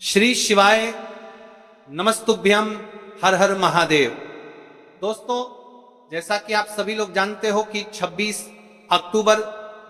श्री शिवाय नमस्तुभ्यम हर हर महादेव। दोस्तों, जैसा कि आप सभी लोग जानते हो कि 26 अक्टूबर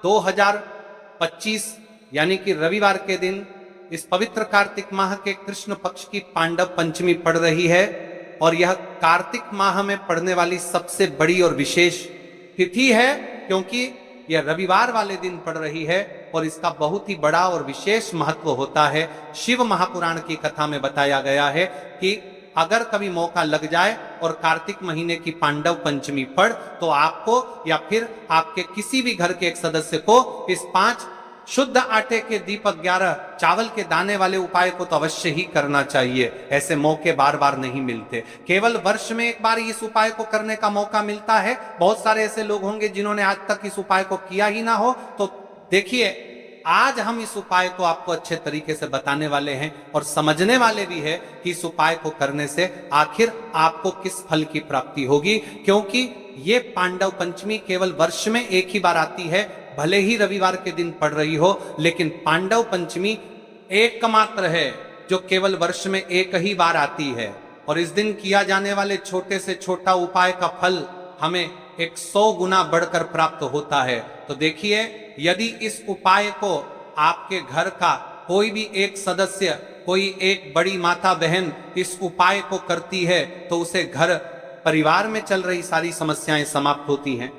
2025 यानी कि रविवार के दिन इस पवित्र कार्तिक माह के कृष्ण पक्ष की पांडव पंचमी पड़ रही है और यह कार्तिक माह में पड़ने वाली सबसे बड़ी और विशेष तिथि है, क्योंकि यह रविवार वाले दिन पड़ रही है और इसका बहुत ही बड़ा और विशेष महत्व होता है। शिव महापुराण की कथा में बताया गया है कि अगर कभी मौका लग जाए और कार्तिक महीने की पांडव पंचमी पड़ तो आपको या फिर आपके किसी भी घर के एक सदस्य को इस 5 शुद्ध आटे के दीपक 11 चावल के दाने वाले उपाय को तो अवश्य ही करना चाहिए। ऐसे मौके बार बार नहीं मिलते, केवल वर्ष में एक बार इस उपाय को करने का मौका मिलता है। बहुत सारे ऐसे लोग होंगे जिन्होंने आज तक इस उपाय को किया ही ना हो। तो देखिए, आज हम इस उपाय को आपको अच्छे तरीके से बताने वाले हैं और समझने वाले भी है कि इस उपाय को करने से आखिर आपको किस फल की प्राप्ति होगी, क्योंकि ये पांडव पंचमी केवल वर्ष में एक ही बार आती है। भले ही रविवार के दिन पड़ रही हो, लेकिन पांडव पंचमी एकमात्र है जो केवल वर्ष में एक ही बार आती है और इस दिन किया जाने वाले छोटे से छोटा उपाय का फल हमें 100 गुना बढ़कर प्राप्त होता है। तो देखिए, यदि इस उपाय को आपके घर का कोई भी एक सदस्य, कोई एक बड़ी माता बहन इस उपाय को करती है तो उसे घर परिवार में चल रही सारी समस्याएं समाप्त होती हैं।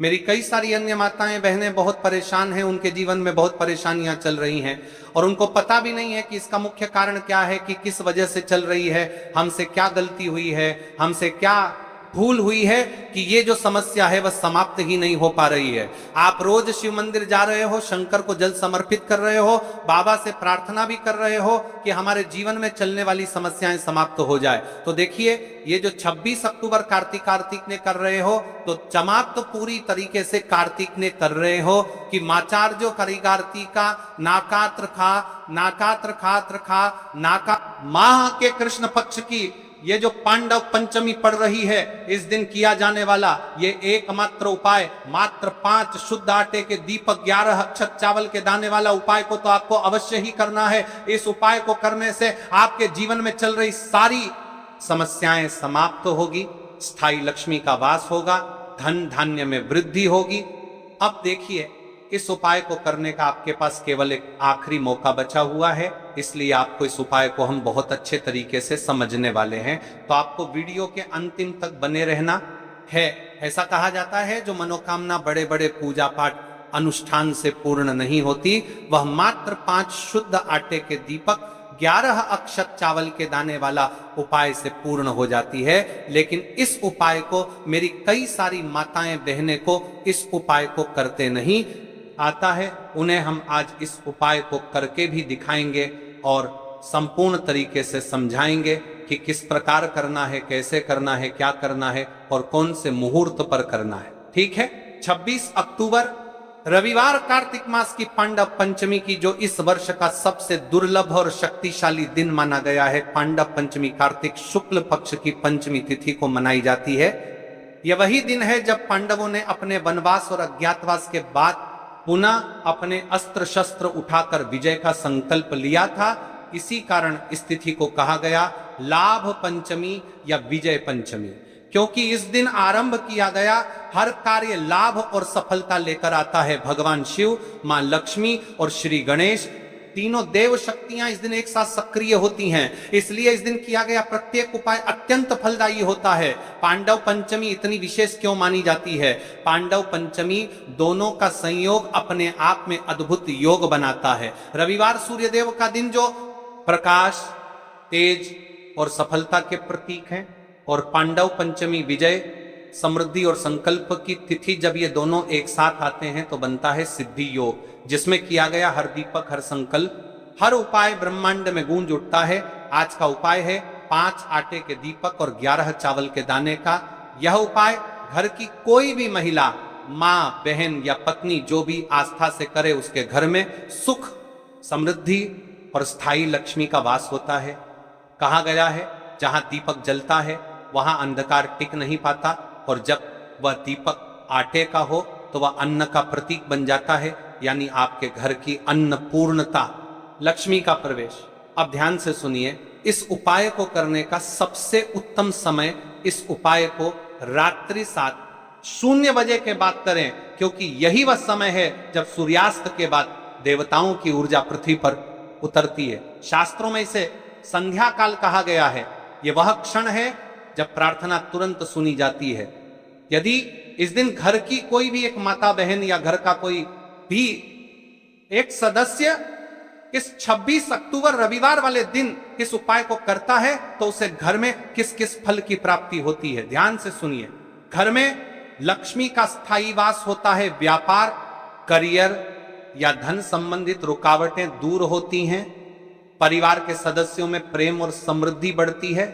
मेरी कई सारी अन्य माताएं बहनें बहुत परेशान हैं, उनके जीवन में बहुत परेशानियां चल रही हैं और उनको पता भी नहीं है कि इसका मुख्य कारण क्या है, कि किस वजह से चल रही है, हमसे क्या गलती हुई है, हमसे क्या भूल हुई है कि ये जो समस्या है वह समाप्त ही नहीं हो पा रही है। आप रोज शिव मंदिर जा रहे हो, शंकर को जल समर्पित कर रहे हो, बाबा से प्रार्थना भी कर रहे हो कि हमारे जीवन में चलने वाली समस्याएं समाप्त हो जाए। तो देखिए, ये जो 26 अक्टूबर कार्तिक ने कर रहे हो तो चमाक तो पूरी तरीके से कार्तिक ने कर रहे हो कि माचार्यो करिगार्ती का नाकात्र खा नाका माह के कृष्ण पक्ष की ये जो पांडव पंचमी पड़ रही है, इस दिन किया जाने वाला ये एकमात्र उपाय, मात्र 5 शुद्ध आटे के दीपक 11 अक्षत चावल के दाने वाला उपाय को तो आपको अवश्य ही करना है। इस उपाय को करने से आपके जीवन में चल रही सारी समस्याएं समाप्त होगी, स्थायी लक्ष्मी का वास होगा, धन धान्य में वृद्धि होगी। अब देखिए, इस उपाय को करने का आपके पास केवल एक आखिरी मौका बचा हुआ है, इसलिए आपको इस उपाय को हम बहुत अच्छे तरीके से समझने वाले हैं। तो आपको वीडियो के अंतिम तक बने रहना है। ऐसा कहा जाता है, जो मनोकामना बड़े बड़े पूजा पाठ अनुष्ठान से पूर्ण नहीं होती, वह मात्र 5 शुद्ध आटे के दीपक 11 अक्षत चावल के दाने वाला उपाय से पूर्ण हो जाती है। लेकिन इस उपाय को मेरी कई सारी माताएं बहनें को इस उपाय को करते नहीं आता है, उन्हें हम आज इस उपाय को करके भी दिखाएंगे और संपूर्ण तरीके से समझाएंगे कि किस प्रकार करना है, कैसे करना है, क्या करना है और कौन से मुहूर्त पर करना है। ठीक है, 26 अक्टूबर रविवार कार्तिक मास की पांडव पंचमी की जो इस वर्ष का सबसे दुर्लभ और शक्तिशाली दिन माना गया है, पांडव पंचमी कार्तिक शुक्ल पक्ष की पंचमी तिथि को मनाई जाती है। यह वही दिन है जब पांडवों ने अपने वनवास और अज्ञातवास के बाद पुनः अपने अस्त्र शस्त्र उठाकर विजय का संकल्प लिया था। इसी कारण इस तिथि को कहा गया लाभ पंचमी या विजय पंचमी, क्योंकि इस दिन आरंभ किया गया हर कार्य लाभ और सफलता लेकर आता है। भगवान शिव, मां लक्ष्मी और श्री गणेश, तीनों देव शक्तियां इस दिन एक साथ सक्रिय होती हैं, इसलिए इस दिन किया गया प्रत्येक उपाय अत्यंत फलदायी होता है। पांडव पंचमी इतनी विशेष क्यों मानी जाती है? पांडव पंचमी दोनों का संयोग अपने आप में अद्भुत योग बनाता है। रविवार सूर्यदेव का दिन जो प्रकाश, तेज और सफलता के प्रतीक हैं, और पांडव पंचमी विजय, समृद्धि और संकल्प की तिथि, जब ये दोनों एक साथ आते हैं तो बनता है सिद्धि योग, जिसमें किया गया हर दीपक, हर संकल्प, हर उपाय ब्रह्मांड में गूंज उठता है। आज का उपाय है 5 आटे के दीपक और 11 चावल के दाने का। यह उपाय घर की कोई भी महिला, माँ, बहन या पत्नी जो भी आस्था से करे, उसके घर में सुख, समृद्धि और स्थायी लक्ष्मी का वास होता है। कहा गया है, जहां दीपक जलता है वहां अंधकार टिक नहीं पाता, और जब वह दीपक आटे का हो तो वह अन्न का प्रतीक बन जाता है, यानी आपके घर की अन्नपूर्णता, लक्ष्मी का प्रवेश। अब ध्यान से सुनिए, इस उपाय को करने का सबसे उत्तम समय, इस उपाय को रात्रि 7:00 के बाद करें, क्योंकि यही वह समय है जब सूर्यास्त के बाद देवताओं की ऊर्जा पृथ्वी पर उतरती है। शास्त्रों में इसे संध्या काल कहा गया है। यह वह क्षण है जब प्रार्थना तुरंत सुनी जाती है। यदि इस दिन घर की कोई भी एक माता बहन या घर का कोई भी एक सदस्य इस 26 अक्टूबर रविवार वाले दिन इस उपाय को करता है तो उसे घर में किस किस फल की प्राप्ति होती है, ध्यान से सुनिए। घर में लक्ष्मी का स्थायी वास होता है, व्यापार, करियर या धन संबंधित रुकावटें दूर होती हैं, परिवार के सदस्यों में प्रेम और समृद्धि बढ़ती है,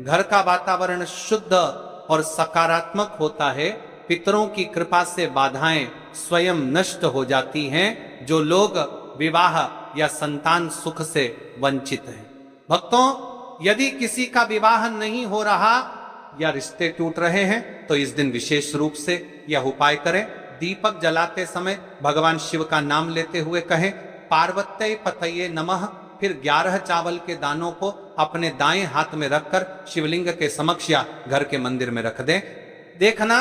घर का वातावरण शुद्ध और सकारात्मक होता है, पितरों की कृपा से बाधाएं स्वयं नष्ट हो जाती हैं, जो लोग विवाह या संतान सुख से वंचित हैं। भक्तों, यदि किसी का विवाह नहीं हो रहा या रिश्ते टूट रहे हैं तो इस दिन विशेष रूप से यह उपाय करें। दीपक जलाते समय भगवान शिव का नाम लेते हुए कहें, पार्वत्यै पतये नमः, फिर 11 चावल के दानों को अपने दाएं हाथ में रखकर शिवलिंग के समक्ष या घर के मंदिर में रख दें। देखना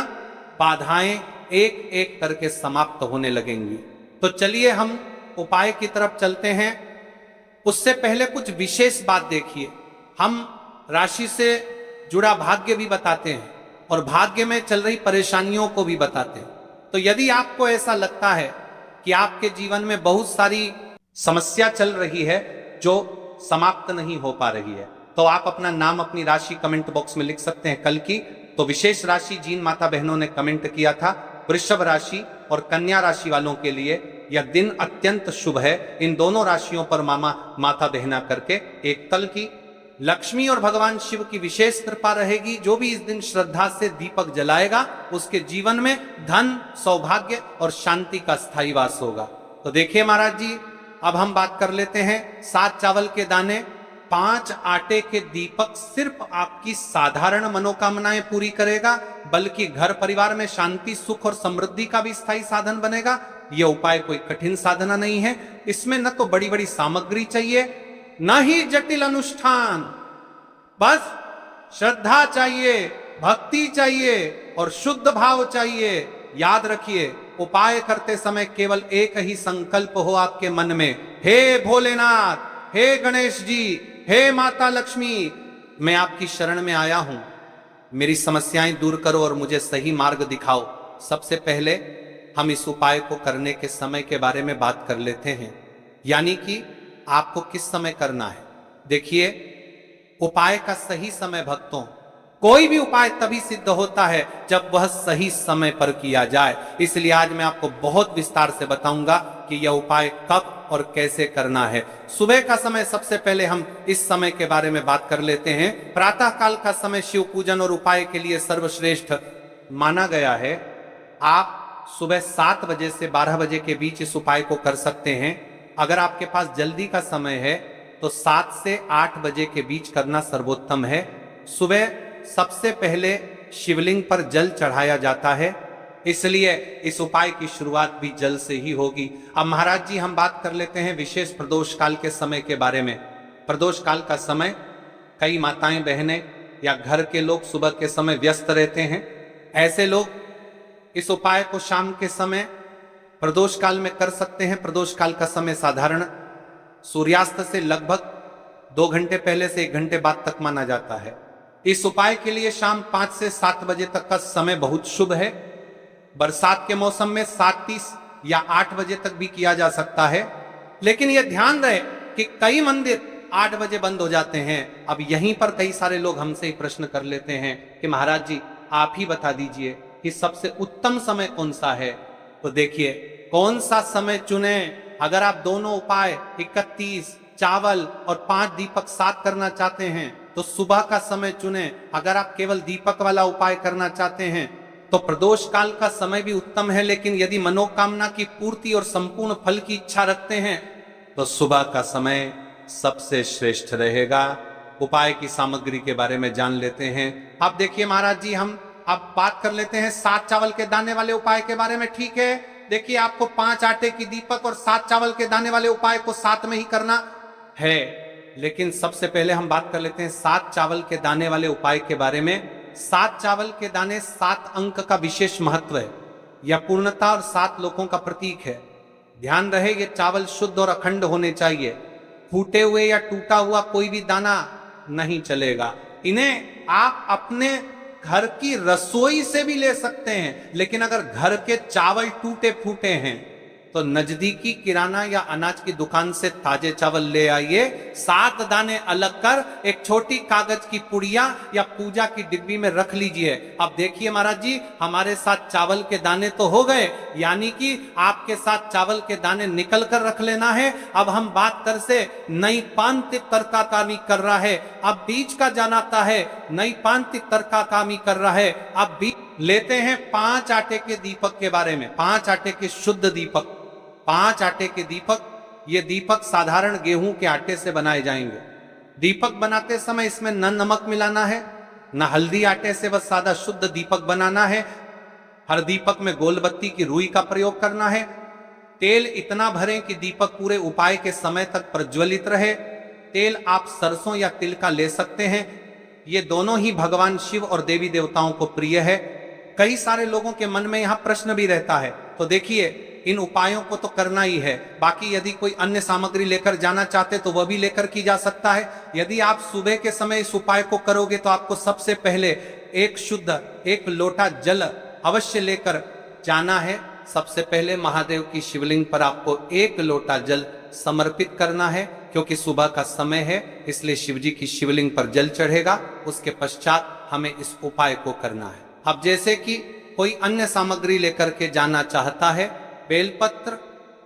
बाधाएं एक एक करके समाप्त होने लगेंगी। तो चलिए हम उपाय की तरफ चलते हैं। उससे पहले कुछ विशेष बात देखिए। हम राशि से जुड़ा भाग्य भी बताते हैं और भाग्य में चल रही परेशानियों को भी बताते हैं। तो यदि आपको ऐसा लगता है कि आपके जीवन में बहुत सारी समस्या चल रही है जो समाप्त नहीं हो पा रही है, तो आप अपना नाम, अपनी राशि कमेंट बॉक्स में लिख सकते हैं। कल की तो विशेष राशि जिन माता बहनों ने कमेंट किया था, वृषभ राशि और कन्या राशि वालों के लिए यह दिन अत्यंत शुभ है। इन दोनों राशियों पर माथा दहना करके एक तल की लक्ष्मी और भगवान शिव की विशेष कृपा रहेगी। जो भी इस दिन श्रद्धा से दीपक जलाएगा उसके जीवन में धन, सौभाग्य और शांति का स्थायी वास होगा। तो देखिए महाराज जी, अब हम बात कर लेते हैं। 7 चावल के दाने, 5 आटे के दीपक सिर्फ आपकी साधारण मनोकामनाएं पूरी करेगा, बल्कि घर परिवार में शांति, सुख और समृद्धि का भी स्थायी साधन बनेगा। यह उपाय कोई कठिन साधना नहीं है। इसमें न तो बड़ी बड़ी सामग्री चाहिए, न ही जटिल अनुष्ठान, बस श्रद्धा चाहिए, भक्ति चाहिए और शुद्ध भाव चाहिए। याद रखिए, उपाय करते समय केवल एक ही संकल्प हो आपके मन में, हे भोलेनाथ, हे गणेश जी, हे माता लक्ष्मी, मैं आपकी शरण में आया हूं, मेरी समस्याएं दूर करो और मुझे सही मार्ग दिखाओ। सबसे पहले हम इस उपाय को करने के समय के बारे में बात कर लेते हैं, यानी कि आपको किस समय करना है। देखिए, उपाय का सही समय भक्तों, कोई भी उपाय तभी सिद्ध होता है जब वह सही समय पर किया जाए। इसलिए आज मैं आपको बहुत विस्तार से बताऊंगा कि यह उपाय कब और कैसे करना है। सुबह का समय, सबसे पहले हम इस समय के बारे में बात कर लेते हैं। प्रातः काल का समय शिव पूजन और उपाय के लिए सर्वश्रेष्ठ माना गया है। आप सुबह 7 बजे से 12 बजे के बीच इस उपाय को कर सकते हैं। अगर आपके पास जल्दी का समय है तो 7 से 8 बजे के बीच करना सर्वोत्तम है। सुबह सबसे पहले शिवलिंग पर जल चढ़ाया जाता है, इसलिए इस उपाय की शुरुआत भी जल से ही होगी। अब महाराज जी, हम बात कर लेते हैं विशेष प्रदोष काल के समय के बारे में। प्रदोष काल का समय कई माताएं बहनें या घर के लोग सुबह के समय व्यस्त रहते हैं। ऐसे लोग इस उपाय को शाम के समय प्रदोष काल में कर सकते हैं। प्रदोष काल का समय साधारण सूर्यास्त से लगभग 2 घंटे पहले से 1 घंटे बाद तक माना जाता है। इस उपाय के लिए शाम 5 से 7 बजे तक का समय बहुत शुभ है। बरसात के मौसम में 7:30 या 8 बजे तक भी किया जा सकता है, लेकिन यह ध्यान रहे कि कई मंदिर 8 बजे बंद हो जाते हैं। अब यहीं पर कई सारे लोग हमसे ही प्रश्न कर लेते हैं कि महाराज जी, आप ही बता दीजिए कि सबसे उत्तम समय कौन सा है। तो देखिए, कौन सा समय चुने। अगर आप दोनों उपाय 31 चावल और 5 दीपक साथ करना चाहते हैं तो सुबह का समय चुने। अगर आप केवल दीपक वाला उपाय करना चाहते हैं तो प्रदोष काल का समय भी उत्तम है, लेकिन यदि मनोकामना की पूर्ति और संपूर्ण फल की इच्छा रखते हैं तो सुबह का समय सबसे श्रेष्ठ रहेगा। उपाय की सामग्री के बारे में जान लेते हैं। अब देखिए महाराज जी, हम अब बात कर लेते हैं 7 चावल के दाने वाले उपाय के बारे में। ठीक है, देखिए, आपको 5 आटे की दीपक और 7 चावल के दाने वाले उपाय को साथ में ही करना है, लेकिन सबसे पहले हम बात कर लेते हैं 7 चावल के दाने वाले उपाय के बारे में। 7 चावल के दाने 7 अंक का विशेष महत्व है। यह पूर्णता और 7 लोकों का प्रतीक है। ध्यान रहे ये चावल शुद्ध और अखंड होने चाहिए। फूटे हुए या टूटा हुआ कोई भी दाना नहीं चलेगा। इन्हें आप अपने घर की रसोई से भी ले सकते हैं, लेकिन अगर घर के चावल टूटे फूटे हैं तो नजदीकी किराना या अनाज की दुकान से ताजे चावल ले आइए। 7 दाने अलग कर एक छोटी कागज की पुड़िया या पूजा की डिब्बी में रख लीजिए। अब देखिए महाराज जी, हमारे साथ चावल के दाने तो हो गए, यानी कि आपके साथ चावल के दाने निकल कर रख लेना है। अब हम बात कर से नई पांतिक तर्काकामी कर रहा है, अब बीज का जनाता है, नई पांतिक तर्काकामी कर रहा है। अब बीज लेते हैं 5 आटे के दीपक के बारे में। 5 आटे के शुद्ध दीपक, 5 आटे के दीपक। ये दीपक साधारण गेहूं के आटे से बनाए जाएंगे। दीपक बनाते समय इसमें न नमक मिलाना है, न हल्दी। आटे से बस सादा शुद्ध दीपक बनाना है। हर दीपक में गोल बत्ती की रुई का प्रयोग करना है। तेल इतना भरें कि दीपक पूरे उपाय के समय तक प्रज्वलित रहे। तेल आप सरसों या तिल का ले सकते हैं। ये दोनों ही भगवान शिव और देवी देवताओं को प्रिय है। कई सारे लोगों के मन में यहां प्रश्न भी रहता है, तो देखिए इन उपायों को तो करना ही है। बाकी यदि कोई अन्य सामग्री लेकर जाना चाहते तो वह भी लेकर की जा सकता है। यदि आप सुबह के समय इस उपाय को करोगे तो आपको सबसे पहले एक लोटा जल अवश्य लेकर जाना है। सबसे पहले महादेव की शिवलिंग पर आपको 1 लोटा जल समर्पित करना है, क्योंकि सुबह का समय है, इसलिए शिवजी की शिवलिंग पर जल चढ़ेगा। उसके पश्चात हमें इस उपाय को करना है। अब जैसे कि कोई अन्य सामग्री लेकर के जाना चाहता है, बेलपत्र,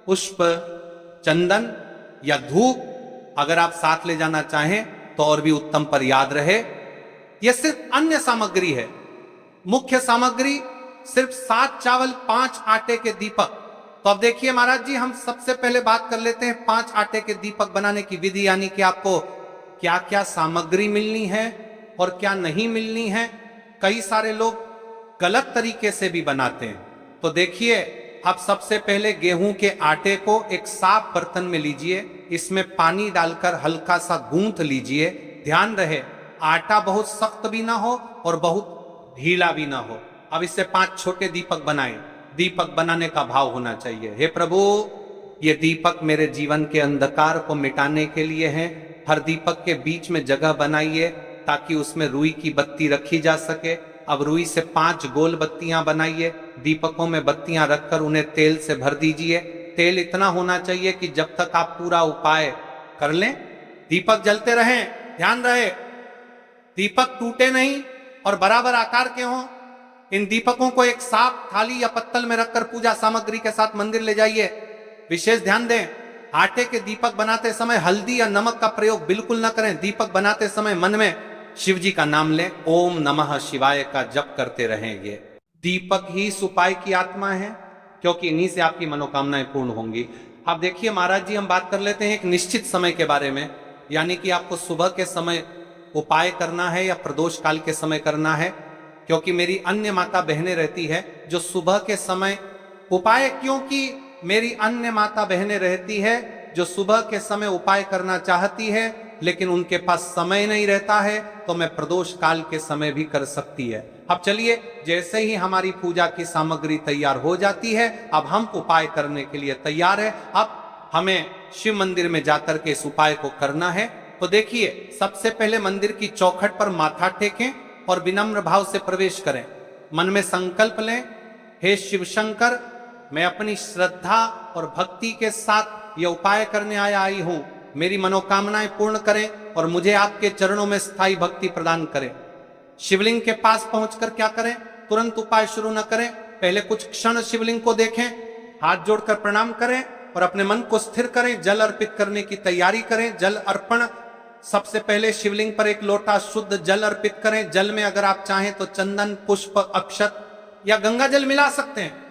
पुष्प, चंदन या धूप अगर आप साथ ले जाना चाहें तो और भी उत्तम, पर याद रहे यह सिर्फ अन्य सामग्री है। मुख्य सामग्री सिर्फ 7 चावल 5 आटे के दीपक। तो अब देखिए महाराज जी, हम सबसे पहले बात कर लेते हैं 5 आटे के दीपक बनाने की विधि, यानी कि आपको क्या क्या सामग्री मिलनी है और क्या नहीं मिलनी है। कई सारे लोग गलत तरीके से भी बनाते हैं। तो देखिए, अब सबसे पहले गेहूं के आटे को एक साफ बर्तन में लीजिए, इसमें पानी डालकर हल्का सा गूंथ लीजिए। ध्यान रहे आटा बहुत सख्त भी ना हो और बहुत ढीला भी ना हो। अब इससे 5 छोटे दीपक बनाएं। दीपक बनाने का भाव होना चाहिए, हे प्रभु ये दीपक मेरे जीवन के अंधकार को मिटाने के लिए हैं। हर दीपक के बीच में जगह बनाइए ताकि उसमें रुई की बत्ती रखी जा सके। अब रुई से 5 गोल बत्तियां बनाइए। दीपकों में बत्तियां रखकर उन्हें तेल से भर दीजिए। तेल इतना होना चाहिए कि जब तक आप पूरा उपाय कर लें दीपक जलते रहें। ध्यान रहे दीपक टूटे नहीं और बराबर आकार के हों। इन दीपकों को एक साफ थाली या पत्तल में रखकर पूजा सामग्री के साथ मंदिर ले जाइए। विशेष ध्यान दें, आटे के दीपक बनाते समय हल्दी या नमक का प्रयोग बिल्कुल न करें। दीपक बनाते समय मन में शिव जी का नाम लें, ओम नमः शिवाय का जप करते रहेंगे। दीपक ही इस उपाय की आत्मा है, क्योंकि इन्हीं से आपकी मनोकामनाएं पूर्ण होंगी। अब देखिए महाराज जी, हम बात कर लेते हैं एक निश्चित समय के बारे में, यानी कि आपको सुबह के समय उपाय करना है या प्रदोष काल के समय करना है। क्योंकि मेरी अन्य माता बहनें रहती है जो सुबह के समय उपाय, क्योंकि मेरी अन्य माता बहनें रहती है जो सुबह के समय उपाय करना चाहती है, लेकिन उनके पास समय नहीं रहता है, तो मैं प्रदोष काल के समय भी कर सकती है। अब चलिए, जैसे ही हमारी पूजा की सामग्री तैयार हो जाती है, अब हम उपाय करने के लिए तैयार है। अब हमें शिव मंदिर में जाकर के इस उपाय को करना है। तो देखिए, सबसे पहले मंदिर की चौखट पर माथा टेकें और विनम्र भाव से प्रवेश करें। मन में संकल्प लें, हे शिव शंकर, मैं अपनी श्रद्धा और भक्ति के साथ यह उपाय करने आई हूं। मेरी मनोकामनाएं पूर्ण करें और मुझे आपके चरणों में स्थायी भक्ति प्रदान करें। शिवलिंग के पास पहुंचकर क्या करें? तुरंत उपाय शुरू न करें। पहले कुछ क्षण शिवलिंग को देखें, हाथ जोड़कर प्रणाम करें और अपने मन को स्थिर करें। जल अर्पित करने की तैयारी करें। जल अर्पण, सबसे पहले शिवलिंग पर 1 लोटा शुद्ध जल अर्पित करें। जल में अगर आप चाहें तो चंदन, पुष्प, अक्षत या गंगा जल मिला सकते हैं।